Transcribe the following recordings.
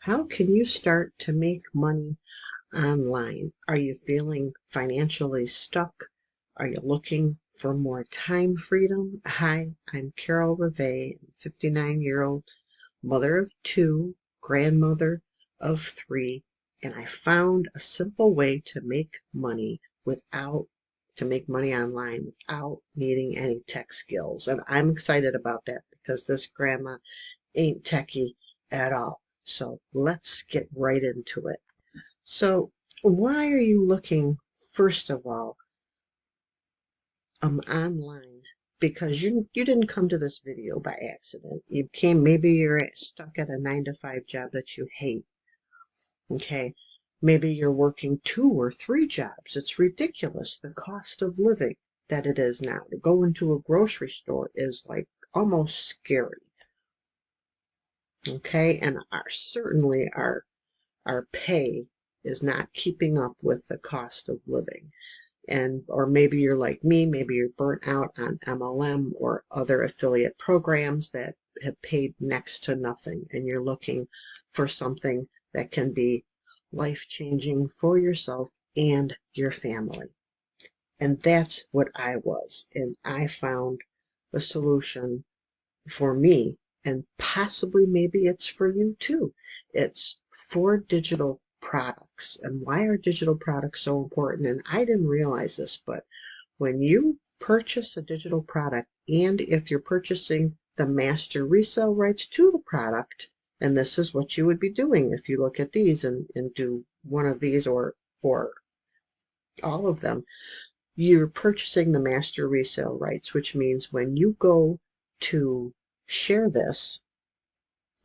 How can you start to make money online? Are you feeling financially stuck? Are you looking for more time freedom? Hi, I'm Carol Reve, 59-year-old mother of two, grandmother of three, and I found a simple way to make money online without needing any tech skills. And I'm excited about that because this grandma ain't techie at all. So let's get right into it. So why are you looking, first of all, online? Because you didn't come to this video by accident. You came, maybe you're stuck at a 9-to-5 job that you hate. Okay. Maybe you're working 2 or 3 jobs. It's ridiculous. The cost of living that it is now. To go into a grocery store is like almost scary. Okay. And certainly our pay is not keeping up with the cost of living. And or maybe you're like me, maybe you're burnt out on MLM or other affiliate programs that have paid next to nothing, and you're looking for something that can be life-changing for yourself and your family. And that's what I was, and I found the solution for me, and possibly maybe it's for you too. It's for digital products. And why are digital products so important? And I didn't realize this, but when you purchase a digital product, and if you're purchasing the master resale rights to the product, and this is what you would be doing if you look at these and do one of these or all of them, you're purchasing the master resale rights, which means when you go to share this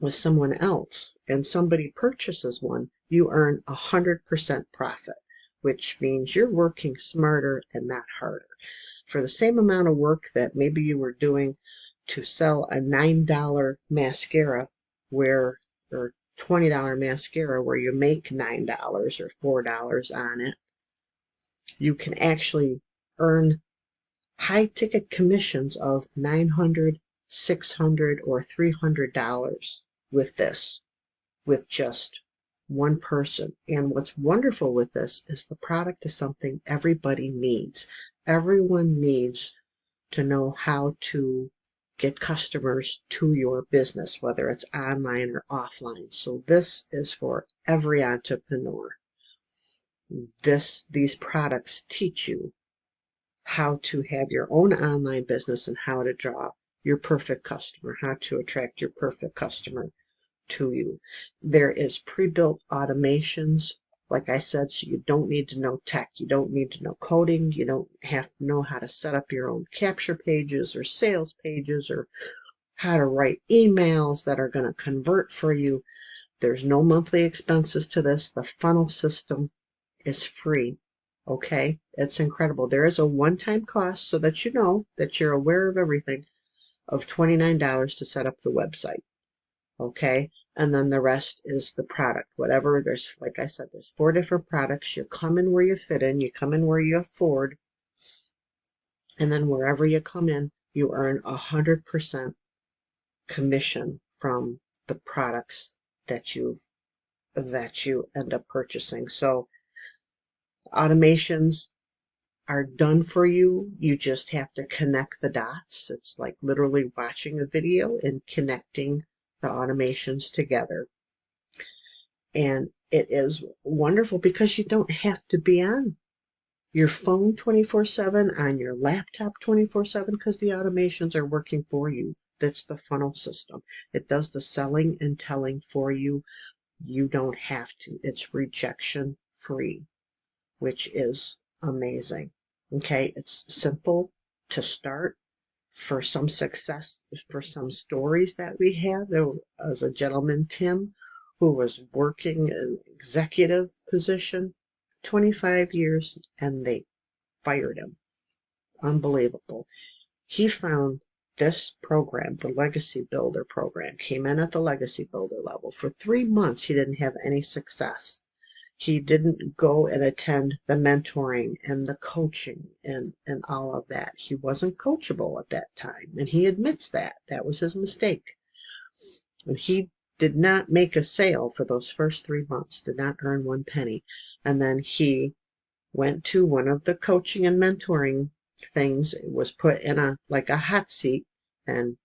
with someone else and somebody purchases one, you earn 100% profit, which means you're working smarter and not harder. For the same amount of work that maybe you were doing to sell a $9 mascara or $20 mascara where you make $9 or $4 on it, you can actually earn high ticket commissions of $900, $600, or $300 with this, with just one person. And what's wonderful with this is the product is something everybody needs. Everyone needs to know how to get customers to your business, whether it's online or offline. So this is for every entrepreneur. These products teach you how to have your own online business and how to draw your perfect customer, how to attract your perfect customer to you. There is pre-built automations, like I said, so you don't need to know tech, you don't need to know coding, you don't have to know how to set up your own capture pages or sales pages or how to write emails that are going to convert for you. There's no monthly expenses to this. The funnel system is free. Okay, it's incredible. There is a one-time cost so that you know that you're aware of everything of $29 to set up the website. Okay, and then the rest is the product. Whatever, there's, like I said, there's 4 different products. You come in where you fit in, you come in where you afford, and then wherever you come in, you earn 100% commission from the products that you end up purchasing. So automations are done for you. You just have to connect the dots. It's like literally watching a video and connecting the automations together. And it is wonderful because you don't have to be on your phone 24/7, on your laptop 24/7, because the automations are working for you. That's the funnel system. It does the selling and telling for you. You don't have to. It's rejection free, which is amazing. Okay, it's simple to start. For some success, for some stories that we have, there was a gentleman, Tim, who was working an executive position 25 years and they fired him. Unbelievable. He found this program, the Legacy Builder program, came in at the Legacy Builder level. For 3 months, he didn't have any success. He didn't go and attend the mentoring and the coaching and all of that. He wasn't coachable at that time, and he admits that. That was his mistake. And he did not make a sale for those first 3 months, did not earn one penny. And then he went to one of the coaching and mentoring things. It was put in a like a hot seat, and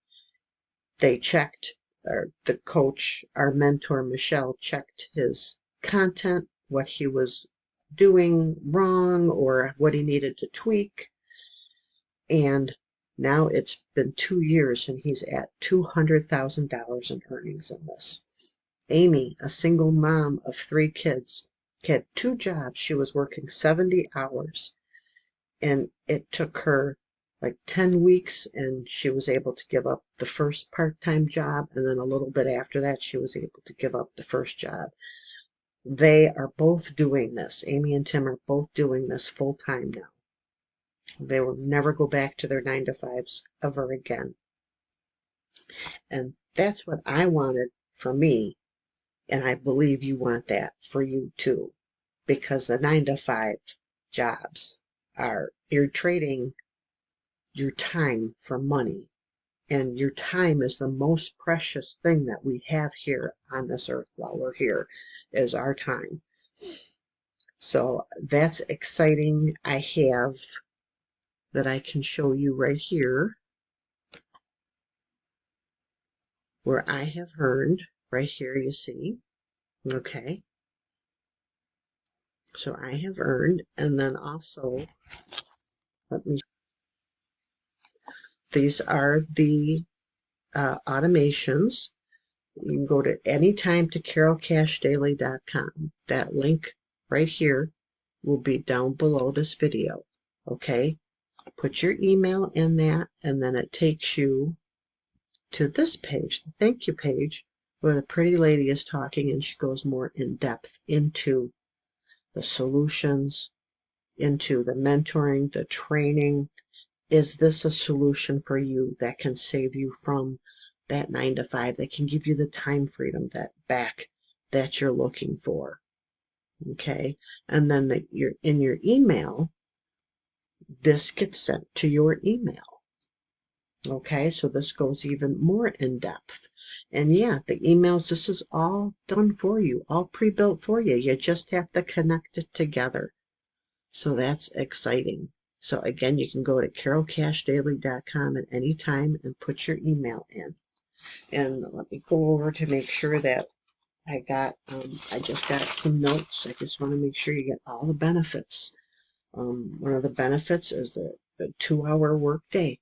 they checked, or the coach, our mentor Michelle, checked his content, what he was doing wrong or what he needed to tweak. And now it's been 2 years and he's at $200,000 in earnings in this. Amy, a single mom of 3 kids, had 2 jobs. She was working 70 hours, and it took her like 10 weeks, and she was able to give up the first part-time job, and then a little bit after that she was able to give up the first job. They are both doing this. Amy and Tim are both doing this full-time now. They will never go back to their 9 to 5s ever again. And that's what I wanted for me, and I believe you want that for you too, because the 9 to 5 jobs are, you're trading your time for money, and your time is the most precious thing that we have here on this earth while we're here, is our time. So that's exciting. I have that I can show you right here where I have earned. Right here, you see. Okay, so I have earned, and then also let me, these are the automations. You can go to anytime to carolcashdaily.com. That link right here will be down below this video. Okay, put your email in that, and then it takes you to this page, the thank you page, where the pretty lady is talking, and she goes more in depth into the solutions, into the mentoring, the training. Is this a solution for you that can save you from that 9 to 5, that can give you the time freedom, that back that you're looking for? Okay, and then you're in your email, this gets sent to your email. Okay, so this goes even more in depth. And yeah, the emails, this is all done for you, all pre-built for you. You just have to connect it together. So that's exciting. So again, you can go to carolcashdaily.com at any time and put your email in. And let me go over to make sure that I just got some notes. I just want to make sure you get all the benefits. One of the benefits is the 2-hour workday.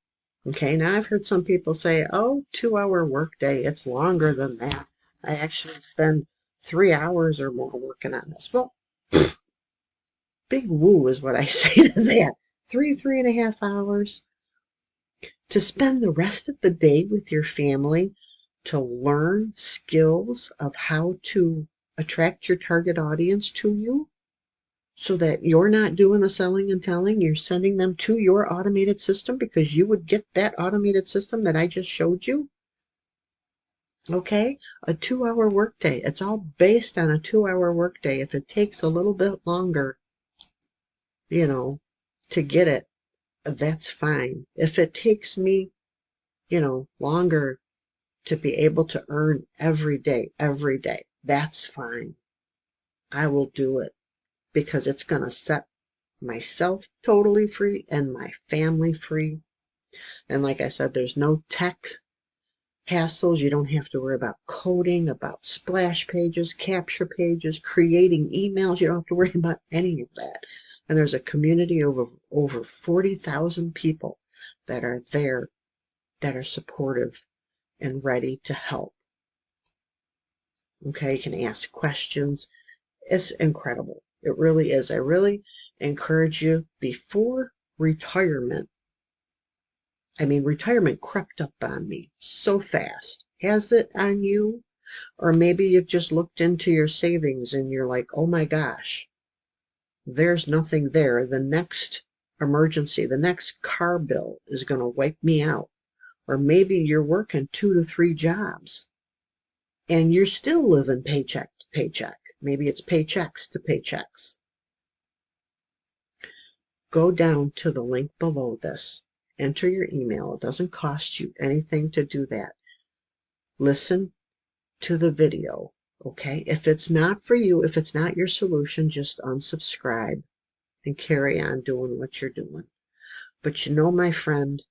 Okay, now I've heard some people say, oh, 2-hour workday, it's longer than that. I actually spend 3 hours or more working on this. Well, big woo is what I say to that. 3.5 hours to spend the rest of the day with your family, to learn skills of how to attract your target audience to you, so that you're not doing the selling and telling, you're sending them to your automated system, because you would get that automated system that I just showed you. Okay, a 2-hour workday. It's all based on a 2-hour workday. If it takes a little bit longer, to get it, that's fine. If it takes me, longer to be able to earn every day, that's fine. I will do it, because it's going to set myself totally free and my family free. And like I said, there's no tech hassles. You don't have to worry about coding, about splash pages, capture pages, creating emails. You don't have to worry about any of that. And there's a community of over 40,000 people that are there, that are supportive and ready to help. Okay, you can ask questions. It's incredible. It really is. I really encourage you, before retirement. I mean, retirement crept up on me so fast. Has it on you? Or maybe you've just looked into your savings and you're like, oh my gosh, there's nothing there. The next emergency, the next car bill is going to wipe me out. Or maybe you're working 2 to 3 jobs and you're still living paycheck to paycheck. Maybe it's paychecks to paychecks. Go down to the link below this. Enter your email. It doesn't cost you anything to do that. Listen to the video. Okay, if it's not for you, if it's not your solution, just unsubscribe and carry on doing what you're doing. But you know, my friend,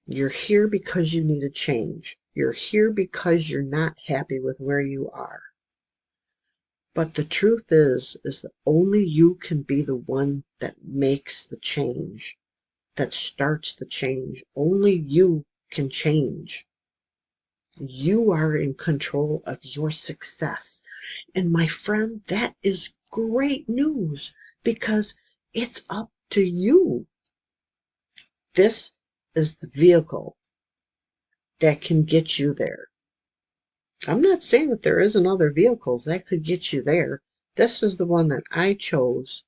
you're here because you need a change. You're here because you're not happy with where you are. But the truth is that only you can be the one that makes the change, that starts the change. Only you can change. You are in control of your success. And my friend, that is great news because it's up to you. This is the vehicle that can get you there. I'm not saying that there isn't other vehicles that could get you there. This is the one that I chose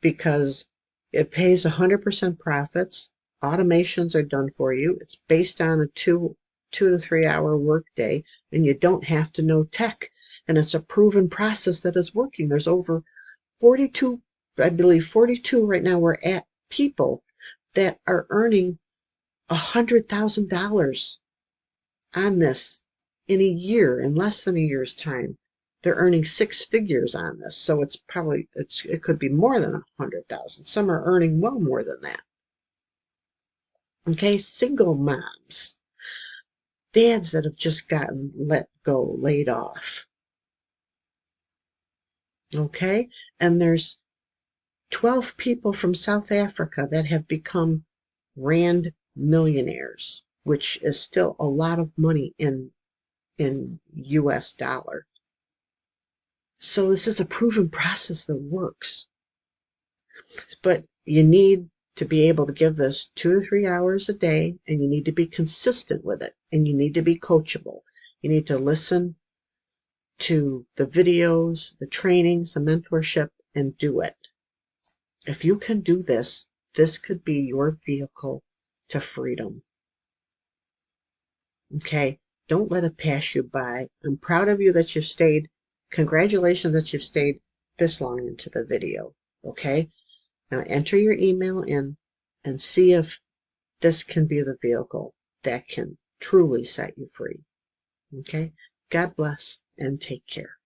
because it pays 100% profits. Automations are done for you. It's based on a two to 3 hour workday, and you don't have to know tech. And it's a proven process that is working. There's over 42, I believe 42 right now we're at, people that are earning $100,000 on this in a year, in less than a year's time. They're earning 6 figures on this, so it could be more than 100,000. Some are earning well more than that. Okay, single moms, dads that have just gotten laid off. Okay, and there's 12 people from South Africa that have become rand millionaires, which is still a lot of money in US dollar. So this is a proven process that works. But you need to be able to give this 2 to 3 hours a day, and you need to be consistent with it, and you need to be coachable. You need to listen to the videos, the trainings, the mentorship, and do it. If you can do this, this could be your vehicle to freedom. Okay? Don't let it pass you by. I'm proud of you that you've stayed. Congratulations that you've stayed this long into the video. Okay? Now enter your email in and see if this can be the vehicle that can truly set you free. Okay? God bless and take care.